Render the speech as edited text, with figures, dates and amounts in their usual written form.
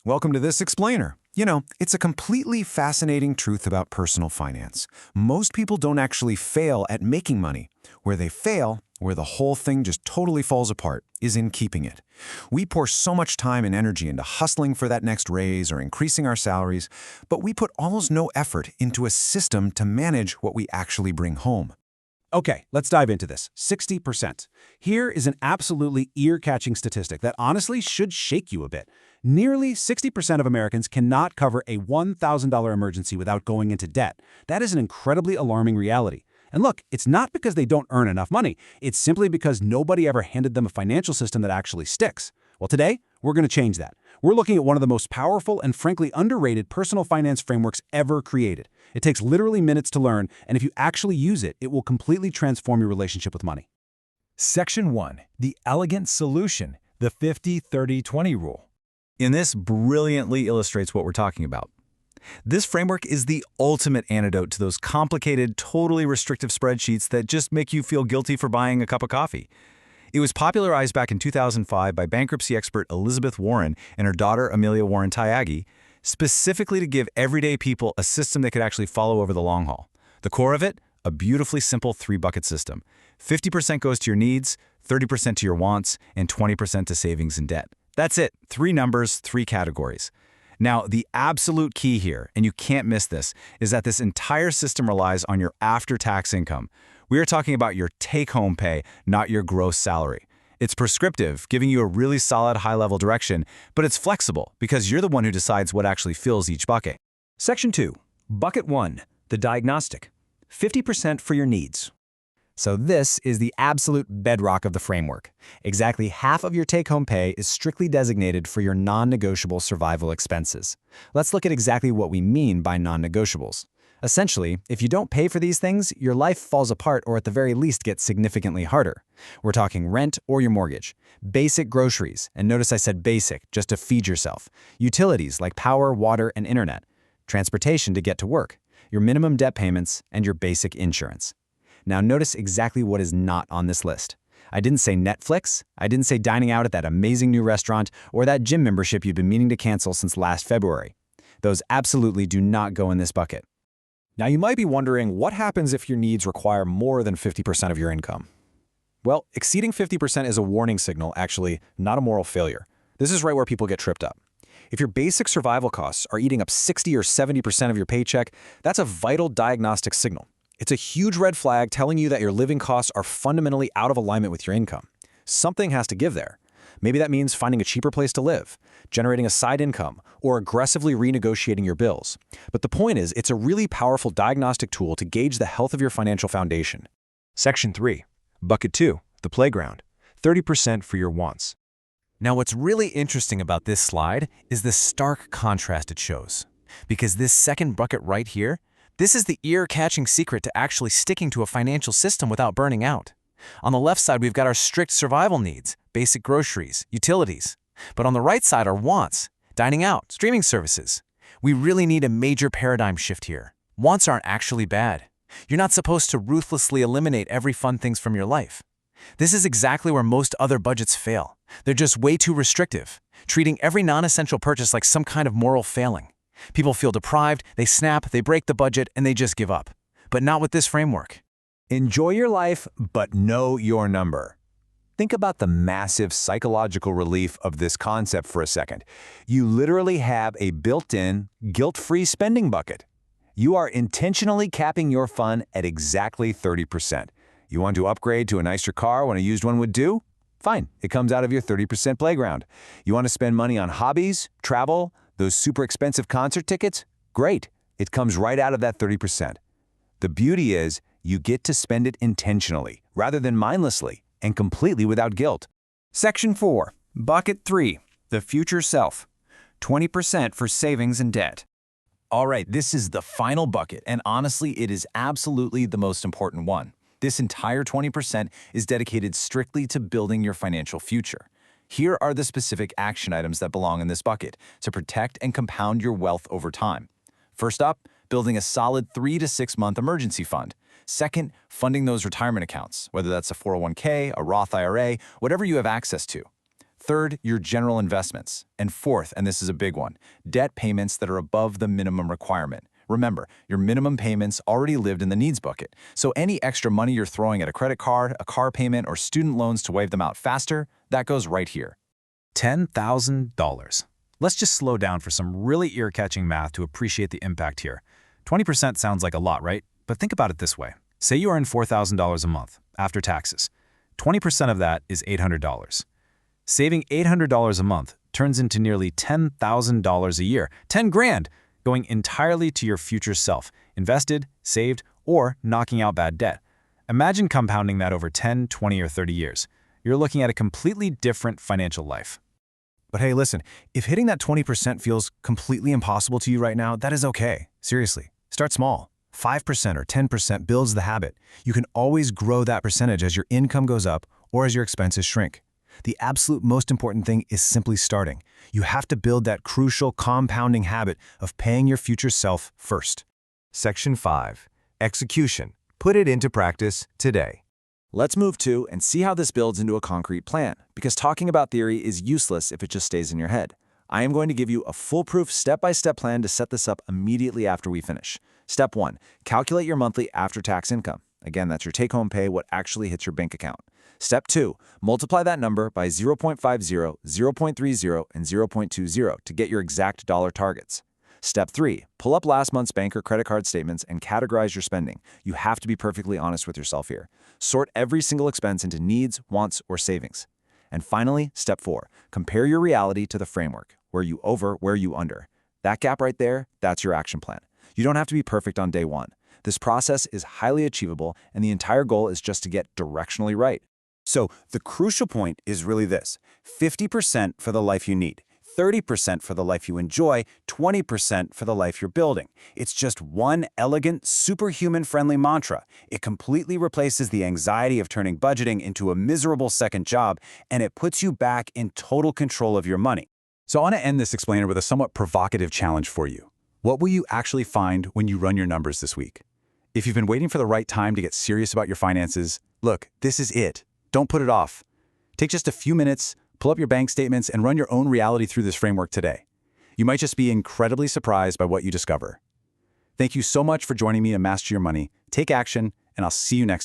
Welcome to This Explainer. It's a completely fascinating truth about personal finance. Most people don't actually fail at making money. Where they fail, where the whole thing just totally falls apart, is in keeping it. We pour so much time and energy into hustling for that next raise or increasing our salaries, but we put almost no effort into a system to manage what we actually bring home. Okay, let's dive into this. 60%. Here is an absolutely ear-catching statistic that honestly should shake you a bit. Nearly 60% of Americans cannot cover a $1,000 emergency without going into debt. That is an incredibly alarming reality. And look, it's not because they don't earn enough money. It's simply because nobody ever handed them a financial system that actually sticks. Well, today, we're going to change that. We're looking at one of the most powerful and frankly underrated personal finance frameworks ever created. It takes literally minutes to learn, and if you actually use it, it will completely transform your relationship with money. Section 1. The Elegant Solution, the 50-30-20 Rule. In this brilliantly illustrates what we're talking about. This framework is the ultimate antidote to those complicated, totally restrictive spreadsheets that just make you feel guilty for buying a cup of coffee. It was popularized back in 2005 by bankruptcy expert Elizabeth Warren and her daughter Amelia Warren Tyagi, specifically to give everyday people a system they could actually follow over the long haul. The core of it, a beautifully simple three-bucket system. 50% goes to your needs, 30% to your wants, and 20% to savings and debt. That's it. 3 numbers, 3 categories. Now, the absolute key here, and you can't miss this, is that this entire system relies on your after-tax income. We are talking about your take-home pay, not your gross salary. It's prescriptive, giving you a really solid high-level direction, but it's flexible because you're the one who decides what actually fills each bucket. Section 2. Bucket 1. The diagnostic. 50% for your needs. So this is the absolute bedrock of the framework. Exactly half of your take-home pay is strictly designated for your non-negotiable survival expenses. Let's look at exactly what we mean by non-negotiables. Essentially, if you don't pay for these things, your life falls apart or at the very least gets significantly harder. We're talking rent or your mortgage, basic groceries, and notice I said basic, just to feed yourself, utilities like power, water, and internet, transportation to get to work, your minimum debt payments, and your basic insurance. Now notice exactly what is not on this list. I didn't say Netflix, I didn't say dining out at that amazing new restaurant, or that gym membership you've been meaning to cancel since last February. Those absolutely do not go in this bucket. Now you might be wondering, what happens if your needs require more than 50% of your income? Well, exceeding 50% is a warning signal, actually, not a moral failure. This is right where people get tripped up. If your basic survival costs are eating up 60 or 70% of your paycheck, that's a vital diagnostic signal. It's a huge red flag telling you that your living costs are fundamentally out of alignment with your income. Something has to give there. Maybe that means finding a cheaper place to live, generating a side income, or aggressively renegotiating your bills. But the point is, it's a really powerful diagnostic tool to gauge the health of your financial foundation. Section 3. Bucket 2. The playground. 30% for your wants. Now, what's really interesting about this slide is the stark contrast it shows. Because this second bucket right here, this is the ear-catching secret to actually sticking to a financial system without burning out. On the left side, we've got our strict survival needs, basic groceries, utilities. But on the right side are wants, dining out, streaming services. We really need a major paradigm shift here. Wants aren't actually bad. You're not supposed to ruthlessly eliminate every fun things from your life. This is exactly where most other budgets fail. They're just way too restrictive, treating every non-essential purchase like some kind of moral failing. People feel deprived, they snap, they break the budget, and they just give up. But not with this framework. Enjoy your life, but know your number. Think about the massive psychological relief of this concept for a second. You literally have a built-in, guilt-free spending bucket. You are intentionally capping your fun at exactly 30%. You want to upgrade to a nicer car when a used one would do? Fine, it comes out of your 30% playground. You want to spend money on hobbies, travel, those super expensive concert tickets? Great, it comes right out of that 30%. The beauty is, you get to spend it intentionally, rather than mindlessly, and completely without guilt. Section 4. Bucket 3. The future self. 20% for savings and debt. All right, this is the final bucket, and honestly, it is absolutely the most important one. This entire 20% is dedicated strictly to building your financial future. Here are the specific action items that belong in this bucket to protect and compound your wealth over time. First up, building a solid 3 to 6 month emergency fund. Second, funding those retirement accounts, whether that's a 401k, a Roth IRA, whatever you have access to. Third, your general investments. And fourth, and this is a big one, debt payments that are above the minimum requirement. Remember, your minimum payments already lived in the needs bucket, so any extra money you're throwing at a credit card, a car payment, or student loans to waive them out faster, that goes right here. $10,000. Let's just slow down for some really ear-catching math to appreciate the impact here. 20% sounds like a lot, right? But think about it this way. Say you earn $4,000 a month after taxes. 20% of that is $800. Saving $800 a month turns into nearly $10,000 a year, 10 grand, going entirely to your future self, invested, saved, or knocking out bad debt. Imagine compounding that over 10, 20, or 30 years. You're looking at a completely different financial life. But hey, listen, if hitting that 20% feels completely impossible to you right now, that is okay. Seriously, start small. 5% or 10% builds the habit. You can always grow that percentage as your income goes up or as your expenses shrink. The absolute most important thing is simply starting. You have to build that crucial compounding habit of paying your future self first. Section 5. Execution. Put it into practice today. Let's move to and see how this builds into a concrete plan, because talking about theory is useless if it just stays in your head. I am going to give you a foolproof step-by-step plan to set this up immediately after we finish. Step 1. Calculate your monthly after-tax income. Again, that's your take-home pay, what actually hits your bank account. Step 2. Multiply that number by 0.50, 0.30, and 0.20 to get your exact dollar targets. Step 3. Pull up last month's bank or credit card statements and categorize your spending. You have to be perfectly honest with yourself here. Sort every single expense into needs, wants, or savings. And finally, Step 4. Compare your reality to the framework. Where you over, where you under. That gap right there, that's your action plan. You don't have to be perfect on day one. This process is highly achievable, and the entire goal is just to get directionally right. So the crucial point is really this: 50% for the life you need, 30% for the life you enjoy, 20% for the life you're building. It's just one elegant, superhuman-friendly mantra. It completely replaces the anxiety of turning budgeting into a miserable second job, and it puts you back in total control of your money. So I want to end this explainer with a somewhat provocative challenge for you. What will you actually find when you run your numbers this week? If you've been waiting for the right time to get serious about your finances, look, this is it. Don't put it off. Take just a few minutes, pull up your bank statements, and run your own reality through this framework today. You might just be incredibly surprised by what you discover. Thank you so much for joining me to Master Your Money. Take action, and I'll see you next time.